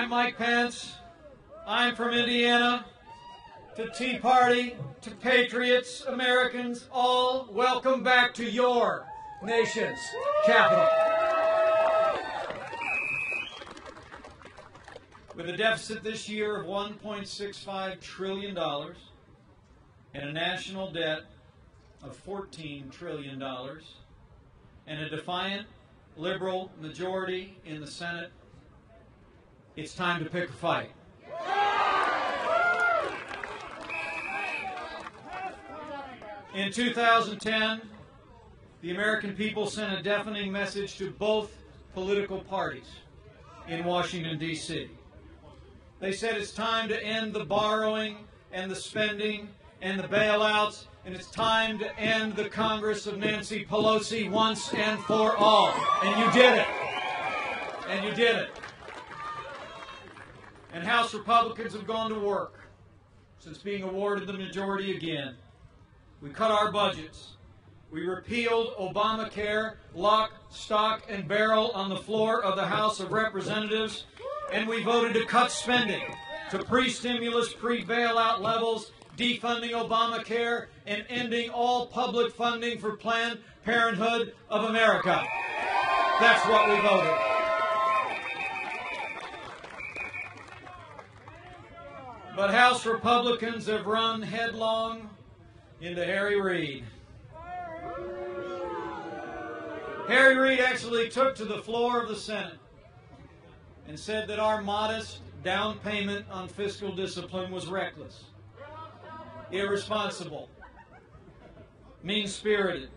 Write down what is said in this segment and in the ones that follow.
I'm Mike Pence. I'm from Indiana. To Tea Party, to Patriots, Americans, all welcome back to your nation's capital. With a deficit this year of $1.65 trillion and a national debt of $14 trillion and a defiant liberal majority in the Senate, it's time to pick a fight. In 2010, the American people sent a deafening message to both political parties in Washington, D.C. They said it's time to end the borrowing and the spending and the bailouts, and it's time to end the Congress of Nancy Pelosi once and for all. And you did it. And you did it. And House Republicans have gone to work since being awarded the majority again. We cut our budgets. We repealed Obamacare, lock, stock, and barrel on the floor of the House of Representatives. And we voted to cut spending to pre-stimulus, pre-bailout levels, defunding Obamacare, and ending all public funding for Planned Parenthood of America. That's what we voted. But House Republicans have run headlong into Harry Reid. Harry Reid actually took to the floor of the Senate and said that our modest down payment on fiscal discipline was reckless, irresponsible, mean-spirited.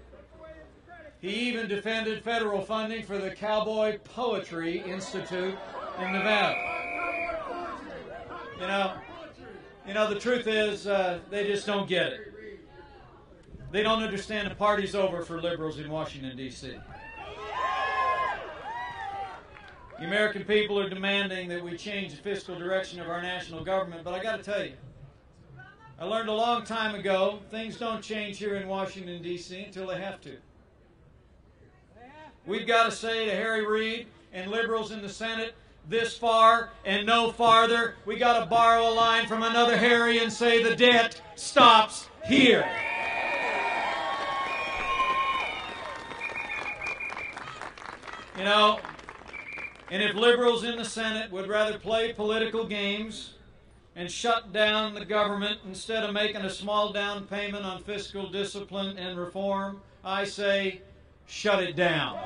He even defended federal funding for the Cowboy Poetry Institute in Nevada. You know, the truth is they just don't get it. They don't understand the party's over for liberals in Washington, D.C. The American people are demanding that we change the fiscal direction of our national government, but I got to tell you, I learned a long time ago, things don't change here in Washington, D.C. until they have to. We've got to say to Harry Reid and liberals in the Senate, this far and no farther. We got to borrow a line from another Harry and say the debt stops here. You know, and if liberals in the Senate would rather play political games and shut down the government instead of making a small down payment on fiscal discipline and reform, I say, shut it down.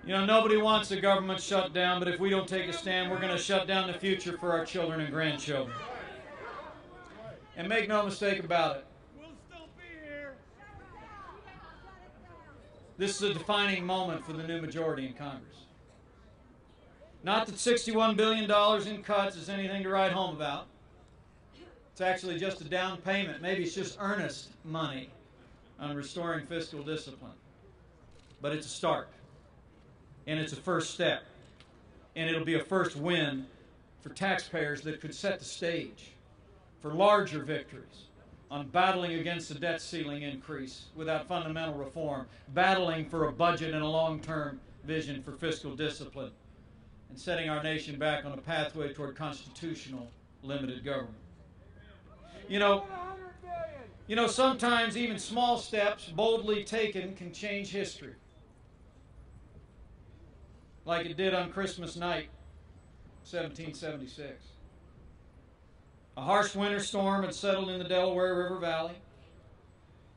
You know, nobody wants the government shut down, but if we don't take a stand, we're going to shut down the future for our children and grandchildren. And make no mistake about it, we'll still be here. This is a defining moment for the new majority in Congress. Not that $61 billion in cuts is anything to write home about. It's actually just a down payment. Maybe it's just earnest money on restoring fiscal discipline. But it's a start. And it's a first step. And it'll be a first win for taxpayers that could set the stage for larger victories on battling against the debt ceiling increase without fundamental reform, battling for a budget and a long-term vision for fiscal discipline, and setting our nation back on a pathway toward constitutional limited government. You know, sometimes even small steps boldly taken can change history. Like it did on Christmas night, 1776. A harsh winter storm had settled in the Delaware River Valley.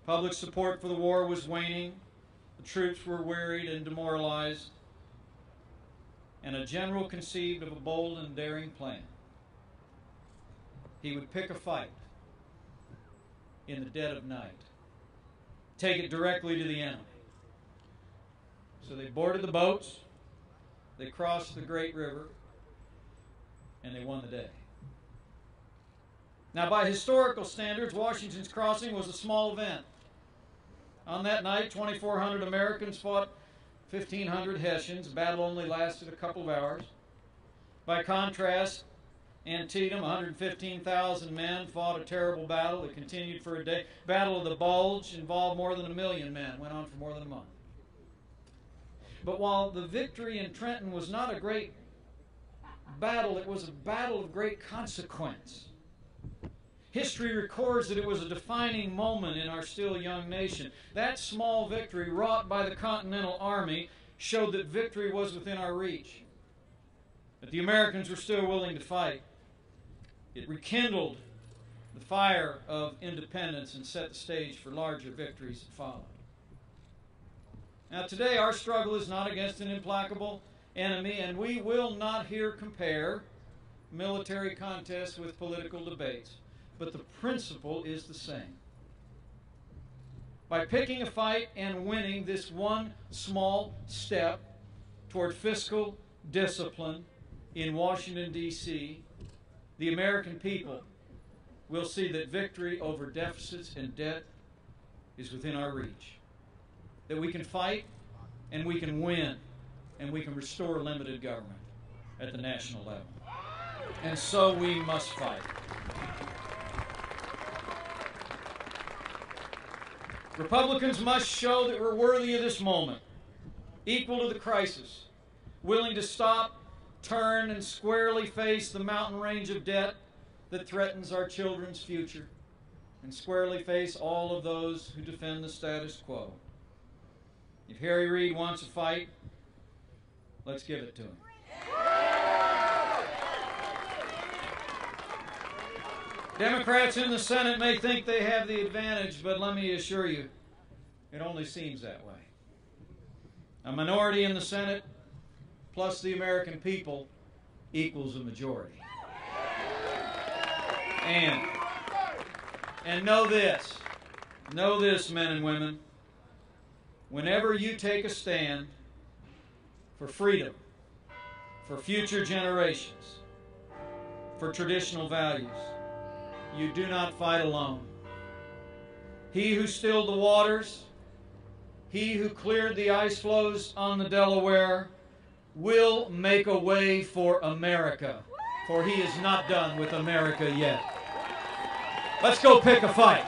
Public support for the war was waning. The troops were wearied and demoralized. And a general conceived of a bold and daring plan. He would pick a fight in the dead of night. Take it directly to the enemy. So they boarded the boats. They crossed the great river, and they won the day. Now, by historical standards, Washington's crossing was a small event. On that night, 2,400 Americans fought 1,500 Hessians. The battle only lasted a couple of hours. By contrast, Antietam, 115,000 men fought a terrible battle that continued for a day. Battle of the Bulge involved more than 1 million men, went on for more than a month. But while the victory in Trenton was not a great battle, it was a battle of great consequence. History records that it was a defining moment in our still young nation. That small victory wrought by the Continental Army showed that victory was within our reach, that the Americans were still willing to fight. It rekindled the fire of independence and set the stage for larger victories that followed. Now today our struggle is not against an implacable enemy, and we will not here compare military contests with political debates, but the principle is the same. By picking a fight and winning this one small step toward fiscal discipline in Washington, D.C., the American people will see that victory over deficits and debt is within our reach. That we can fight and we can win and we can restore limited government at the national level. And so we must fight. Republicans must show that we're worthy of this moment, equal to the crisis, willing to stop, turn, and squarely face the mountain range of debt that threatens our children's future, and squarely face all of those who defend the status quo. If Harry Reid wants a fight, let's give it to him. Democrats in the Senate may think they have the advantage, but let me assure you, it only seems that way. A minority in the Senate plus the American people equals a majority. And know this, men and women, whenever you take a stand for freedom, for future generations, for traditional values, you do not fight alone. He who stilled the waters, he who cleared the ice floes on the Delaware, will make a way for America, for he is not done with America yet. Let's go pick a fight.